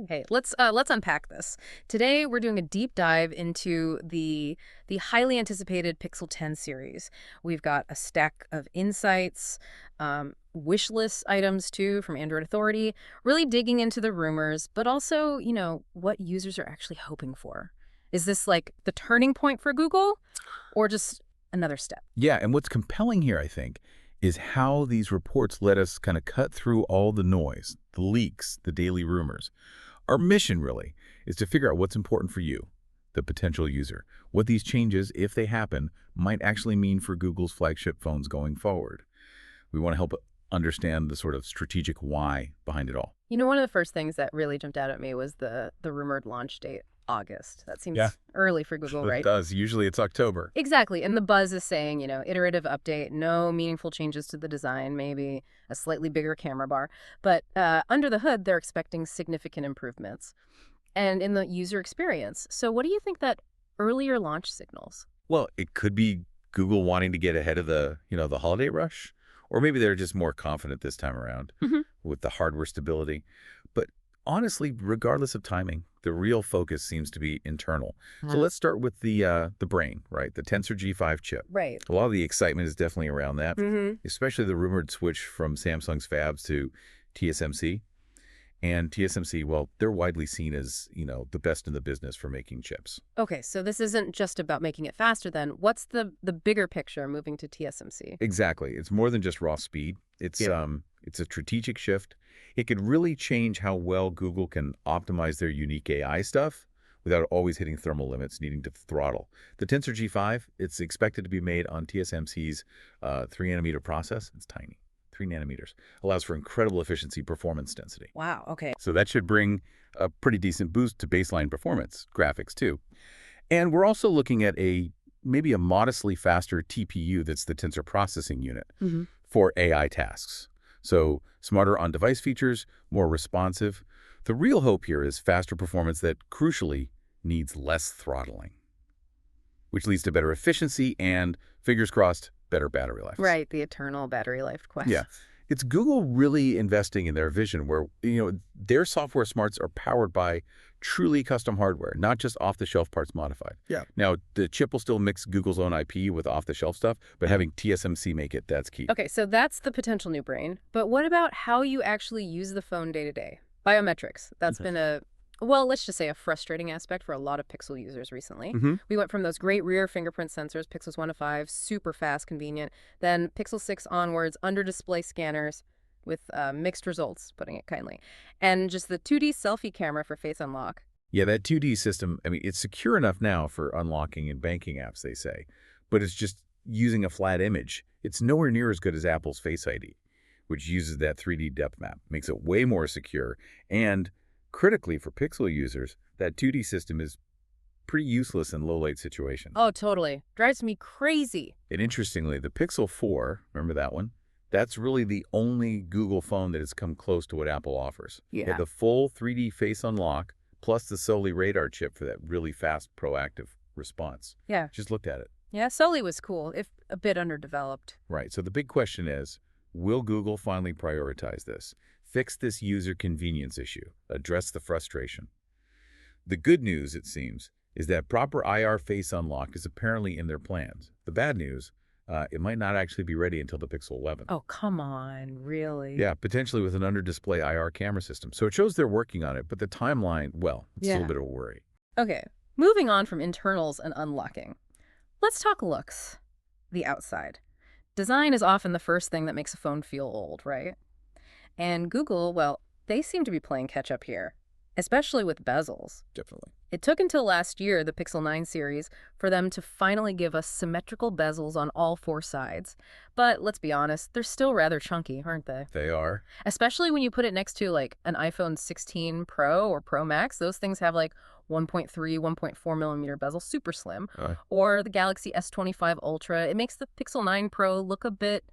Okay, let's unpack this. Today we're doing a deep dive into the highly anticipated Pixel 10 series. We've got a stack of insights, wish list items too from Android Authority, really digging into the rumors, but also, what users are actually hoping for. Is this like the turning point for Google or just another step? Yeah, and what's compelling here, I think, is how these reports let us kind of cut through all the noise, the leaks, the daily rumors. Our mission, really, is to figure out what's important for you, the potential user, what these changes, if they happen, might actually mean for Google's flagship phones going forward. We want to help understand the sort of strategic why behind it all. One of the first things that really jumped out at me was the rumored launch date, August. That Yeah, seems early for Google, it right? does. Usually it's October. Exactly. And the buzz is saying, iterative update, no meaningful changes to the design, maybe a slightly bigger camera bar. But under the hood, they're expecting significant improvements and in the user experience. So what do you think that earlier launch signals? Well, it could be Google wanting to get ahead of the holiday rush, or maybe they're just more confident this time around with the hardware stability. But honestly, regardless of timing, the real focus seems to be internal. So let's start with the brain, right? The Tensor G5 chip. Right. A lot of the excitement is definitely around that, Mm-hmm. especially the rumored switch from Samsung's fabs to TSMC. And TSMC, well, they're widely seen as, the best in the business for making chips. Okay, so this isn't just about making it faster then. What's the bigger picture moving to TSMC? Exactly. It's more than just raw speed. It's a strategic shift. It could really change how well Google can optimize their unique AI stuff without always hitting thermal limits, needing to throttle. The Tensor G5, it's expected to be made on TSMC's 3-nanometer process. It's tiny. 3 nanometers. Allows for incredible efficiency, performance density. Wow, okay. So that should bring a pretty decent boost to baseline performance, graphics too. And we're also looking at maybe a modestly faster TPU that's the tensor processing unit for AI tasks. So smarter on-device features, more responsive. The real hope here is faster performance that, crucially, needs less throttling, which leads to better efficiency and, fingers crossed, better battery life. Right, the eternal battery life question. Yeah. It's Google really investing in their vision where, their software smarts are powered by truly custom hardware, not just off-the-shelf parts modified. Yeah. Now, the chip will still mix Google's own IP with off-the-shelf stuff, but having TSMC make it, that's key. Okay, so that's the potential new brain. But what about how you actually use the phone day to day? Biometrics. That's been let's just say a frustrating aspect for a lot of Pixel users recently. We went from those great rear fingerprint sensors, Pixels 1 to 5, super fast, convenient, then Pixel 6 onwards, under-display scanners with mixed results, putting it kindly, and just the 2D selfie camera for Face Unlock. Yeah, that 2D system, it's secure enough now for unlocking and banking apps, they say, but it's just using a flat image. It's nowhere near as good as Apple's Face ID, which uses that 3D depth map, makes it way more secure, and critically for Pixel users, that 2D system is pretty useless in low-light situations. Oh, totally. Drives me crazy. And interestingly, the Pixel 4, remember that one? That's really the only Google phone that has come close to what Apple offers. Yeah. It had the full 3D face unlock, plus the Soli radar chip for that really fast, proactive response. Yeah. Just looked at it. Yeah, Soli was cool, if a bit underdeveloped. Right. So the big question is, will Google finally prioritize this? Fix this user convenience issue, address the frustration. The good news, it seems, is that proper IR face unlock is apparently in their plans. The bad news, it might not actually be ready until the Pixel 11. Oh, come on, really? Yeah, potentially with an under-display IR camera system. So it shows they're working on it, but the timeline, well, it's a little bit of a worry. Okay, moving on from internals and unlocking. Let's talk looks. The outside. Design is often the first thing that makes a phone feel old, right? And Google, well, they seem to be playing catch-up here, especially with bezels. Definitely. It took until last year, the Pixel 9 series, for them to finally give us symmetrical bezels on all 4 sides. But let's be honest, they're still rather chunky, aren't they? They are. Especially when you put it next to, like, an iPhone 16 Pro or Pro Max. Those things have, like, 1.3, 1.4 millimeter bezel, super slim. Or the Galaxy S25 Ultra. It makes the Pixel 9 Pro look a bit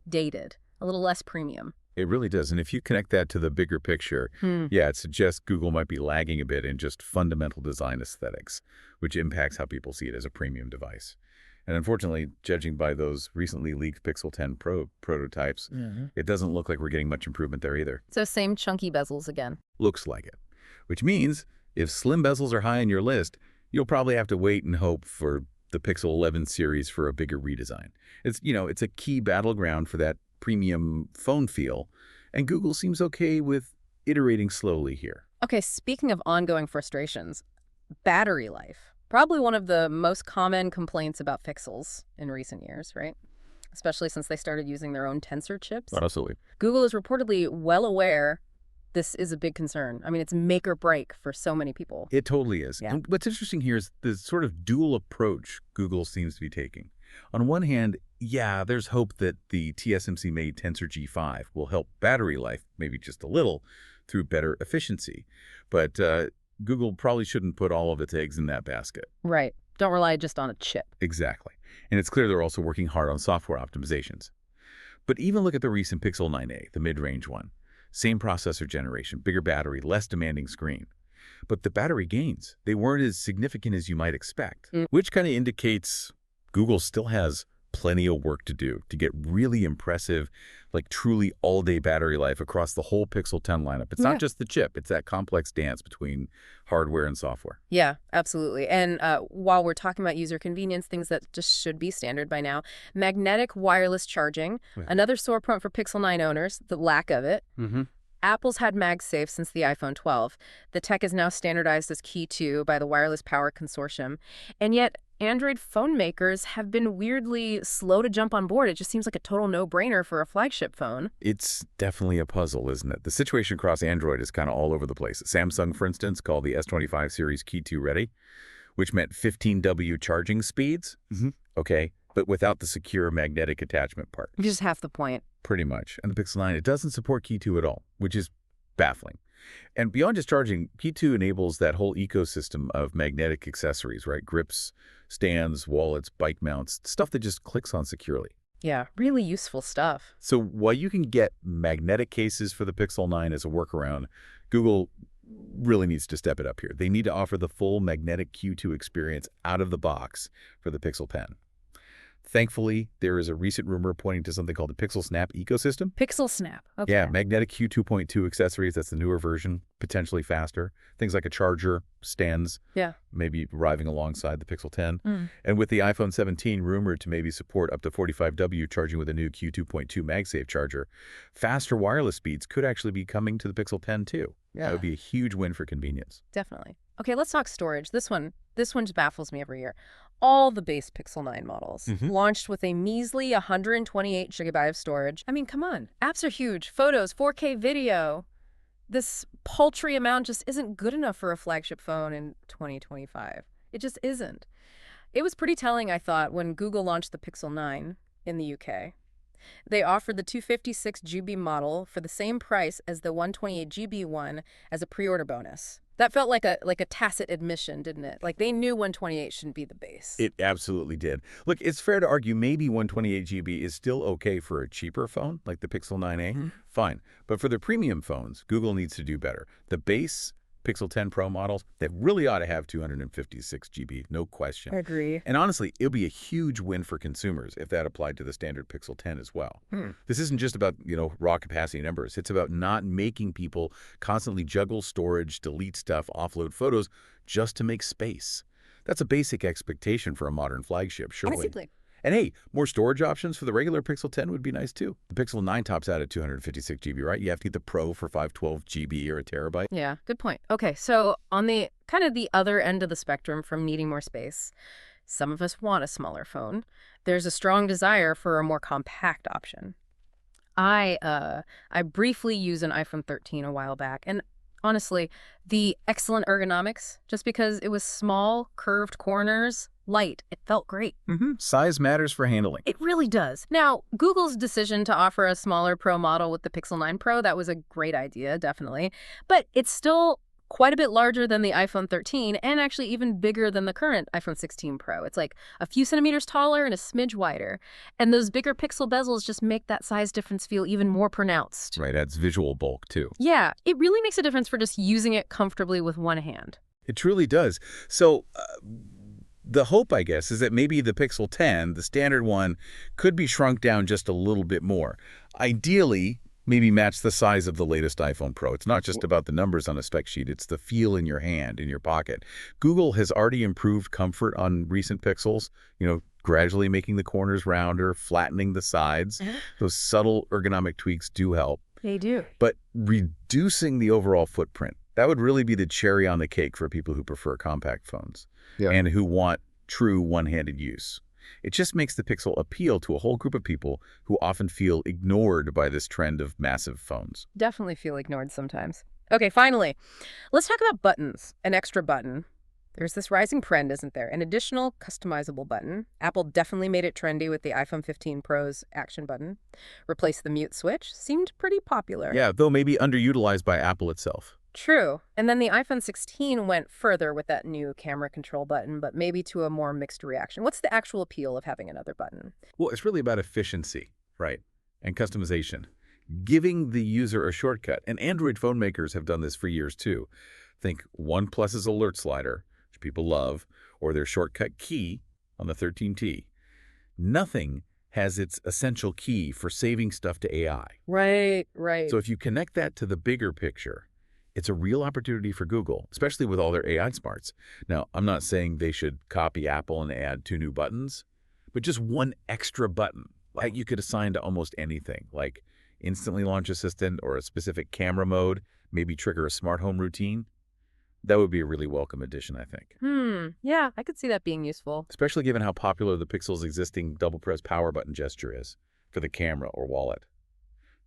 dated, a little less premium. It really does. And if you connect that to the bigger picture, yeah, it suggests Google might be lagging a bit in just fundamental design aesthetics, which impacts how people see it as a premium device. And unfortunately, judging by those recently leaked Pixel 10 Pro prototypes, it doesn't look like we're getting much improvement there either. So same chunky bezels again. Looks like it. which means if slim bezels are high on your list, you'll probably have to wait and hope for the Pixel 11 series for a bigger redesign. It's a key battleground for that premium phone feel, and Google seems okay with iterating slowly here. Okay, speaking of ongoing frustrations, battery life. Probably one of the most common complaints about Pixels in recent years, right? Especially since they started using their own tensor chips. Absolutely. Google is reportedly well aware this is a big concern. I mean, it's make or break for so many people. It totally is. Yeah. And what's interesting here is the sort of dual approach Google seems to be taking. On one hand, yeah, there's hope that the TSMC-made Tensor G5 will help battery life, maybe just a little, through better efficiency. But Google probably shouldn't put all of its eggs in that basket. Right. Don't rely just on a chip. Exactly. And it's clear they're also working hard on software optimizations. But even look at the recent Pixel 9a, the mid-range one. Same processor generation, bigger battery, less demanding screen. But the battery gains, they weren't as significant as you might expect, which kind of indicates Google still has plenty of work to do to get really impressive, like truly all-day battery life across the whole Pixel 10 lineup. It's not just the chip. It's that complex dance between hardware and software. Yeah, absolutely. And while we're talking about user convenience, things that just should be standard by now, magnetic wireless charging, another sore point for Pixel 9 owners, the lack of it. Apple's had MagSafe since the iPhone 12. The tech is now standardized as Key 2 by the Wireless Power Consortium. And yet, Android phone makers have been weirdly slow to jump on board. It just seems like a total no-brainer for a flagship phone. It's definitely a puzzle, isn't it? The situation across Android is kind of all over the place. Samsung, for instance, called the S25 series Key 2 ready, which meant 15W charging speeds. Okay, but without the secure magnetic attachment part. Just half the point. Pretty much. And the Pixel 9, it doesn't support Key 2 at all, which is baffling. And beyond just charging, Key 2 enables that whole ecosystem of magnetic accessories, right? Grips, stands, wallets, bike mounts, stuff that just clicks on securely. Yeah, really useful stuff. So while you can get magnetic cases for the Pixel 9 as a workaround, Google really needs to step it up here. They need to offer the full magnetic Q2 experience out of the box for the Pixel Pen. Thankfully, there is a recent rumor pointing to something called the Pixel Snap ecosystem. Pixel Snap. Okay. Yeah, magnetic Q 2.2 accessories. That's the newer version, potentially faster. Things like a charger, stands, maybe arriving alongside the Pixel 10. And with the iPhone 17 rumored to maybe support up to 45W charging with a new Q 2.2 MagSafe charger, faster wireless speeds could actually be coming to the Pixel 10 too. Yeah. That would be a huge win for convenience. Definitely. Okay, let's talk storage. This one just baffles me every year. All the base Pixel 9 models launched with a measly 128 GB of storage. I mean, come on. Apps are huge. Photos, 4K video. This paltry amount just isn't good enough for a flagship phone in 2025. It just isn't. It was pretty telling, I thought, when Google launched the Pixel 9 in the UK. They offered the 256 GB model for the same price as the 128 GB one as a pre-order bonus. That felt like a tacit admission, didn't it? Like they knew 128 shouldn't be the base. It absolutely did. Look, it's fair to argue maybe 128 GB is still okay for a cheaper phone like the Pixel 9a. Fine. But for the premium phones, Google needs to do better. The base Pixel 10 Pro models, they really ought to have 256 GB, no question. I agree. And honestly, it'll be a huge win for consumers if that applied to the standard Pixel 10 as well. This isn't just about, raw capacity numbers. It's about not making people constantly juggle storage, delete stuff, offload photos just to make space. That's a basic expectation for a modern flagship, surely. Basically. And hey, more storage options for the regular Pixel 10 would be nice too. The Pixel 9 tops out at 256 GB, right? You have to get the Pro for 512 GB or a terabyte. Yeah, good point. Okay, so on the kind of the other end of the spectrum from needing more space, some of us want a smaller phone. There's a strong desire for a more compact option. I briefly used an iPhone 13 a while back, and honestly, the excellent ergonomics, just because it was small, curved corners, light, it felt great. Size matters for handling. It really does. Now, Google's decision to offer a smaller Pro model with the Pixel 9 Pro, that was a great idea, definitely. But it's still quite a bit larger than the iPhone 13 and actually even bigger than the current iPhone 16 Pro. It's like a few centimeters taller and a smidge wider. And those bigger pixel bezels just make that size difference feel even more pronounced. Right, adds visual bulk too. Yeah, it really makes a difference for just using it comfortably with one hand. It truly does. So the hope, I guess, is that maybe the Pixel 10, the standard one, could be shrunk down just a little bit more. Ideally, maybe match the size of the latest iPhone Pro. It's not just about the numbers on a spec sheet. It's the feel in your hand, in your pocket. Google has already improved comfort on recent Pixels, gradually making the corners rounder, flattening the sides. Uh-huh. Those subtle ergonomic tweaks do help. They do. But reducing the overall footprint, that would really be the cherry on the cake for people who prefer compact phones and who want true one-handed use. It just makes the Pixel appeal to a whole group of people who often feel ignored by this trend of massive phones. Definitely feel ignored sometimes. Okay, finally, let's talk about buttons. An extra button. There's this rising trend, isn't there? An additional customizable button. Apple definitely made it trendy with the iPhone 15 Pro's action button. Replace the mute switch. Seemed pretty popular. Yeah, though maybe underutilized by Apple itself. True. And then the iPhone 16 went further with that new camera control button, but maybe to a more mixed reaction. What's the actual appeal of having another button? Well, it's really about efficiency, right? And customization. Giving the user a shortcut. And Android phone makers have done this for years, too. Think OnePlus's alert slider, which people love, or their shortcut key on the 13T. Nothing has its essential key for saving stuff to AI. Right, right. So if you connect that to the bigger picture, it's a real opportunity for Google, especially with all their AI smarts. Now, I'm not saying they should copy Apple and add 2 new buttons, but just one extra button like you could assign to almost anything, like instantly launch assistant or a specific camera mode, maybe trigger a smart home routine. That would be a really welcome addition, I think. Yeah, I could see that being useful. Especially given how popular the Pixel's existing double-press power button gesture is for the camera or wallet.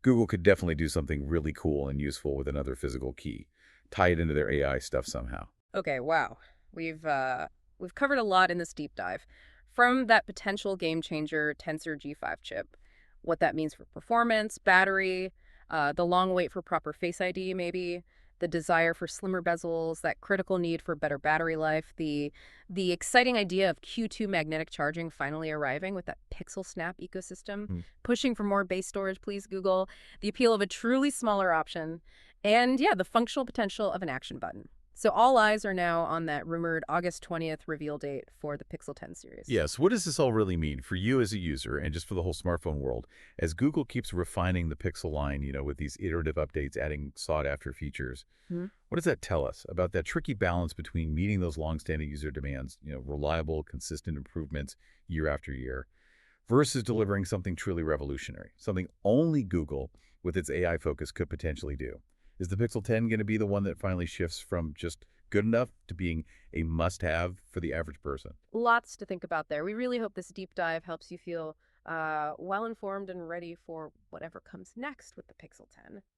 Google could definitely do something really cool and useful with another physical key. Tie it into their AI stuff somehow. Okay, wow. We've covered a lot in this deep dive. From that potential game changer Tensor G5 chip, what that means for performance, battery, the long wait for proper Face ID maybe, the desire for slimmer bezels, that critical need for better battery life, the exciting idea of Q2 magnetic charging finally arriving with that Pixel Snap ecosystem, pushing for more base storage, please, Google, the appeal of a truly smaller option, and yeah, the functional potential of an action button. So all eyes are now on that rumored August 20th reveal date for the Pixel 10 series. Yes, what does this all really mean for you as a user and just for the whole smartphone world? As Google keeps refining the Pixel line, with these iterative updates, adding sought-after features, what does that tell us about that tricky balance between meeting those long-standing user demands, reliable, consistent improvements year after year, versus delivering something truly revolutionary, something only Google, with its AI focus, could potentially do? Is the Pixel 10 going to be the one that finally shifts from just good enough to being a must-have for the average person? Lots to think about there. We really hope this deep dive helps you feel well-informed and ready for whatever comes next with the Pixel 10.